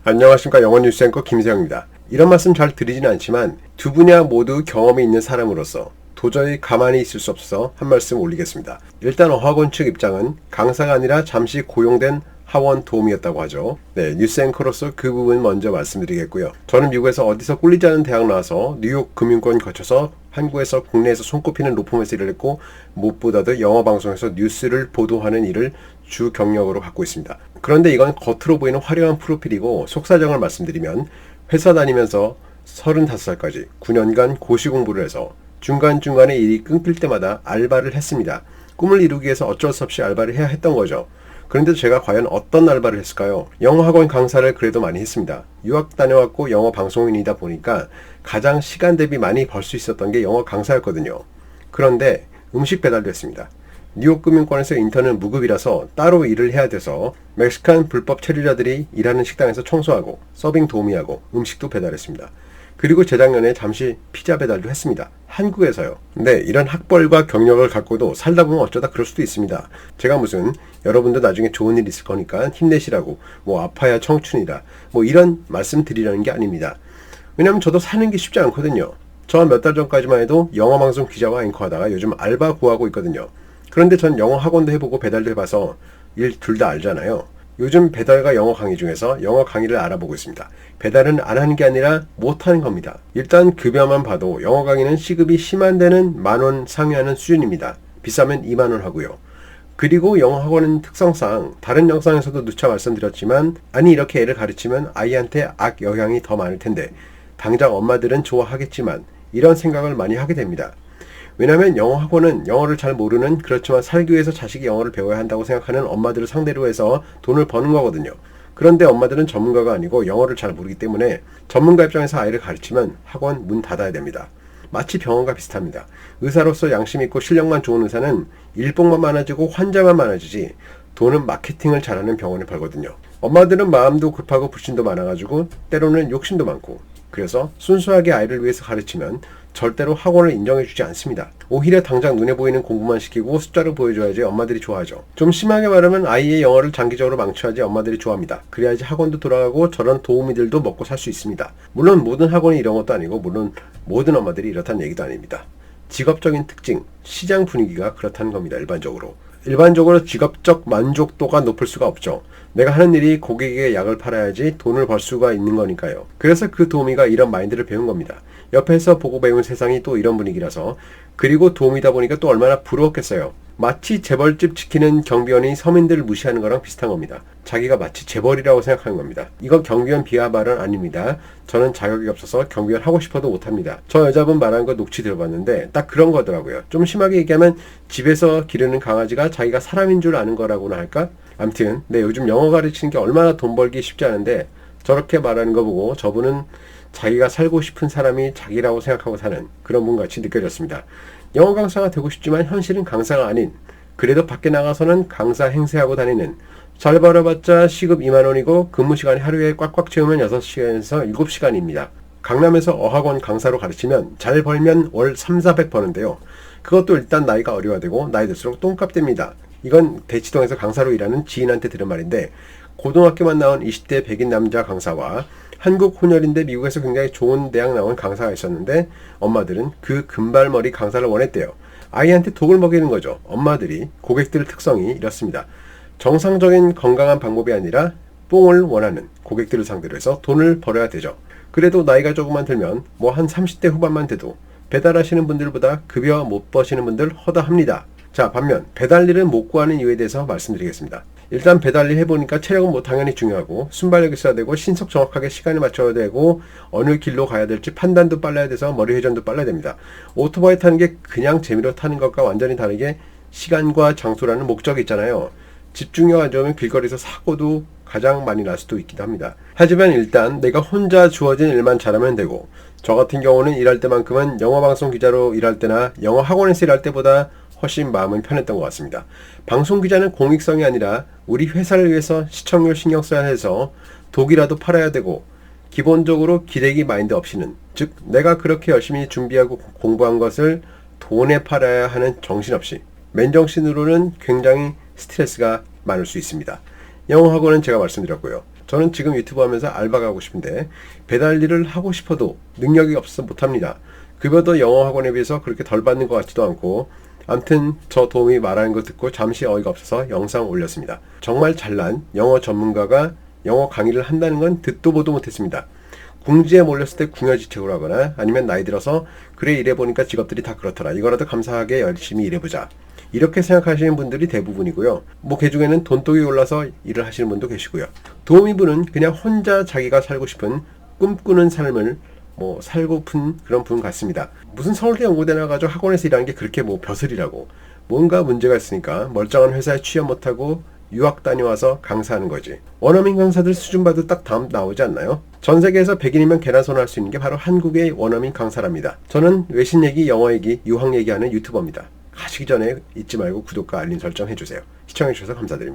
안녕하십니까. 영어 뉴스 앵커 김세영입니다. 이런 말씀 잘 드리진 않지만 두 분야 모두 경험이 있는 사람으로서 도저히 가만히 있을 수 없어서 한 말씀 올리겠습니다. 일단 어학원 측 입장은 강사가 아니라 잠시 고용된 하원 도우미였다고 하죠. 네, 뉴스 앵커로서 그 부분 먼저 말씀드리겠고요. 저는 미국에서 어디서 꿀리지 않은 대학 나와서 뉴욕 금융권 거쳐서 한국에서 국내에서 손꼽히는 로펌에서 일을 했고 무엇보다도 영어 방송에서 뉴스를 보도하는 일을 주 경력으로 갖고 있습니다. 그런데 이건 겉으로 보이는 화려한 프로필이고 속사정을 말씀드리면 회사 다니면서 35살까지 9년간 고시 공부를 해서 중간중간에 일이 끊길 때마다 알바를 했습니다. 꿈을 이루기 위해서 어쩔 수 없이 알바를 해야 했던 거죠. 그런데 제가 과연 어떤 알바를 했을까요? 영어학원 강사를 그래도 많이 했습니다. 유학 다녀왔고 영어 방송인이다 보니까 가장 시간 대비 많이 벌 수 있었던 게 영어 강사였거든요. 그런데 음식 배달도 했습니다. 뉴욕 금융권에서 인턴은 무급이라서 따로 일을 해야 돼서 멕시칸 불법 체류자들이 일하는 식당에서 청소하고 서빙 도우미하고 음식도 배달했습니다. 그리고 재작년에 잠시 피자 배달도 했습니다. 한국에서요. 네, 이런 학벌과 경력을 갖고도 살다 보면 어쩌다 그럴 수도 있습니다. 제가 무슨 여러분도 나중에 좋은 일 있을 거니까 힘내시라고 아파야 청춘이라 이런 말씀 드리려는 게 아닙니다. 왜냐면 저도 사는 게 쉽지 않거든요. 저 몇 달 전까지만 해도 영어방송 기자와 앵커 하다가 요즘 알바 구하고 있거든요. 그런데 전 영어 학원도 해보고 배달도 해봐서 일 둘 다 알잖아요. 요즘 배달과 영어 강의 중에서 영어 강의를 알아보고 있습니다. 배달은 안 하는 게 아니라 못하는 겁니다. 일단 급여만 봐도 영어 강의는 시급이 심한 데는 10,000원 상회하는 수준입니다. 비싸면 20,000원 하고요. 그리고 영어 학원은 특성상 다른 영상에서도 누차 말씀드렸지만 아니 이렇게 애를 가르치면 아이한테 악영향이 더 많을 텐데 당장 엄마들은 좋아하겠지만 이런 생각을 많이 하게 됩니다. 왜냐하면 영어 학원은 영어를 잘 모르는 그렇지만 살기 위해서 자식이 영어를 배워야 한다고 생각하는 엄마들을 상대로 해서 돈을 버는 거거든요. 그런데 엄마들은 전문가가 아니고 영어를 잘 모르기 때문에 전문가 입장에서 아이를 가르치면 학원 문 닫아야 됩니다. 마치 병원과 비슷합니다. 의사로서 양심 있고 실력만 좋은 의사는 일복만 많아지고 환자만 많아지지 돈은 마케팅을 잘하는 병원에 벌거든요. 엄마들은 마음도 급하고 불신도 많아가지고 때로는 욕심도 많고 그래서 순수하게 아이를 위해서 가르치면 절대로 학원을 인정해주지 않습니다. 오히려 당장 눈에 보이는 공부만 시키고 숫자를 보여줘야지 엄마들이 좋아하죠. 좀 심하게 말하면 아이의 영어를 장기적으로 망쳐야지 엄마들이 좋아합니다. 그래야지 학원도 돌아가고 저런 도우미들도 먹고 살 수 있습니다. 물론 모든 학원이 이런 것도 아니고 물론 모든 엄마들이 이렇다는 얘기도 아닙니다. 직업적인 특징, 시장 분위기가 그렇다는 겁니다. 일반적으로 직업적 만족도가 높을 수가 없죠. 내가 하는 일이 고객에게 약을 팔아야지 돈을 벌 수가 있는 거니까요. 그래서 그 도우미가 이런 마인드를 배운 겁니다. 옆에서 보고 배운 세상이 또 이런 분위기라서 그리고 도우미다 보니까 또 얼마나 부러웠겠어요. 마치 재벌집 지키는 경비원이 서민들을 무시하는 거랑 비슷한 겁니다. 자기가 마치 재벌이라고 생각하는 겁니다. 이거 경비원 비하 발언 아닙니다. 저는 자격이 없어서 경비원 하고 싶어도 못합니다. 저 여자분 말한 거 녹취 들어봤는데 딱 그런 거더라고요. 좀 심하게 얘기하면 집에서 기르는 강아지가 자기가 사람인 줄 아는 거라고나 할까? 암튼 요즘 영어 가르치는 게 얼마나 돈 벌기 쉽지 않은데 저렇게 말하는 거 보고 저분은 자기가 살고 싶은 사람이 자기라고 생각하고 사는 그런 분 같이 느껴졌습니다. 영어 강사가 되고 싶지만 현실은 강사가 아닌 그래도 밖에 나가서는 강사 행세하고 다니는 잘 벌어봤자 시급 20,000원이고 근무 시간이 하루에 꽉꽉 채우면 6시간에서 7시간입니다. 강남에서 어학원 강사로 가르치면 잘 벌면 월 300-400 버는데요. 그것도 일단 나이가 어려워되고 나이 들수록 똥값 됩니다. 이건 대치동에서 강사로 일하는 지인한테 들은 말인데 고등학교만 나온 20대 백인 남자 강사와 한국 혼혈인데 미국에서 굉장히 좋은 대학 나온 강사가 있었는데 엄마들은 그 금발머리 강사를 원했대요. 아이한테 독을 먹이는 거죠. 엄마들이 고객들 특성이 이렇습니다. 정상적인 건강한 방법이 아니라 뽕을 원하는 고객들을 상대로 해서 돈을 벌어야 되죠. 그래도 나이가 조금만 들면 한 30대 후반만 돼도 배달하시는 분들보다 급여 못 버시는 분들 허다합니다. 자, 반면 배달일을 못 구하는 이유에 대해서 말씀드리겠습니다. 일단 배달일 해보니까 체력은 당연히 중요하고 순발력이 있어야 되고 신속 정확하게 시간을 맞춰야 되고 어느 길로 가야 될지 판단도 빨라야 돼서 머리 회전도 빨라야 됩니다. 오토바이 타는 게 그냥 재미로 타는 것과 완전히 다르게 시간과 장소라는 목적이 있잖아요. 집중력 안 좋으면 길거리에서 사고도 가장 많이 날 수도 있기도 합니다. 하지만 일단 내가 혼자 주어진 일만 잘하면 되고 저 같은 경우는 일할 때만큼은 영어방송 기자로 일할 때나 영어 학원에서 일할 때보다 훨씬 마음은 편했던 것 같습니다. 방송기자는 공익성이 아니라 우리 회사를 위해서 시청률 신경 써야 해서 독이라도 팔아야 되고 기본적으로 기대기 마인드 없이는 즉 내가 그렇게 열심히 준비하고 공부한 것을 돈에 팔아야 하는 정신없이 맨정신으로는 굉장히 스트레스가 많을 수 있습니다. 영어 학원은 제가 말씀드렸고요. 저는 지금 유튜브 하면서 알바 가고 싶은데 배달 일을 하고 싶어도 능력이 없어서 못합니다. 급여도 영어 학원에 비해서 그렇게 덜 받는 것 같지도 않고 암튼 저 도움이 말하는 거 듣고 잠시 어이가 없어서 영상 올렸습니다. 정말 잘난 영어 전문가가 영어 강의를 한다는 건 듣도 보도 못했습니다. 궁지에 몰렸을 때 궁여지책으로 하거나 아니면 나이 들어서 그래 일해보니까 직업들이 다 그렇더라. 이거라도 감사하게 열심히 일해보자. 이렇게 생각하시는 분들이 대부분이고요. 그 중에는 돈독이 올라서 일을 하시는 분도 계시고요. 도우미분은 그냥 혼자 자기가 살고 싶은 꿈꾸는 삶을 살고픈 그런 분 같습니다. 무슨 서울대 연고대 나가지고 학원에서 일하는 게 그렇게 벼슬이라고. 뭔가 문제가 있으니까 멀쩡한 회사에 취업 못하고 유학 다녀와서 강사하는 거지. 원어민 강사들 수준 봐도 딱 다음 나오지 않나요? 전 세계에서 100인이면 계란손을 할 수 있는 게 바로 한국의 원어민 강사랍니다. 저는 외신 얘기, 영어 얘기, 유학 얘기하는 유튜버입니다. 가시기 전에 잊지 말고 구독과 알림 설정 해주세요. 시청해주셔서 감사드립니다.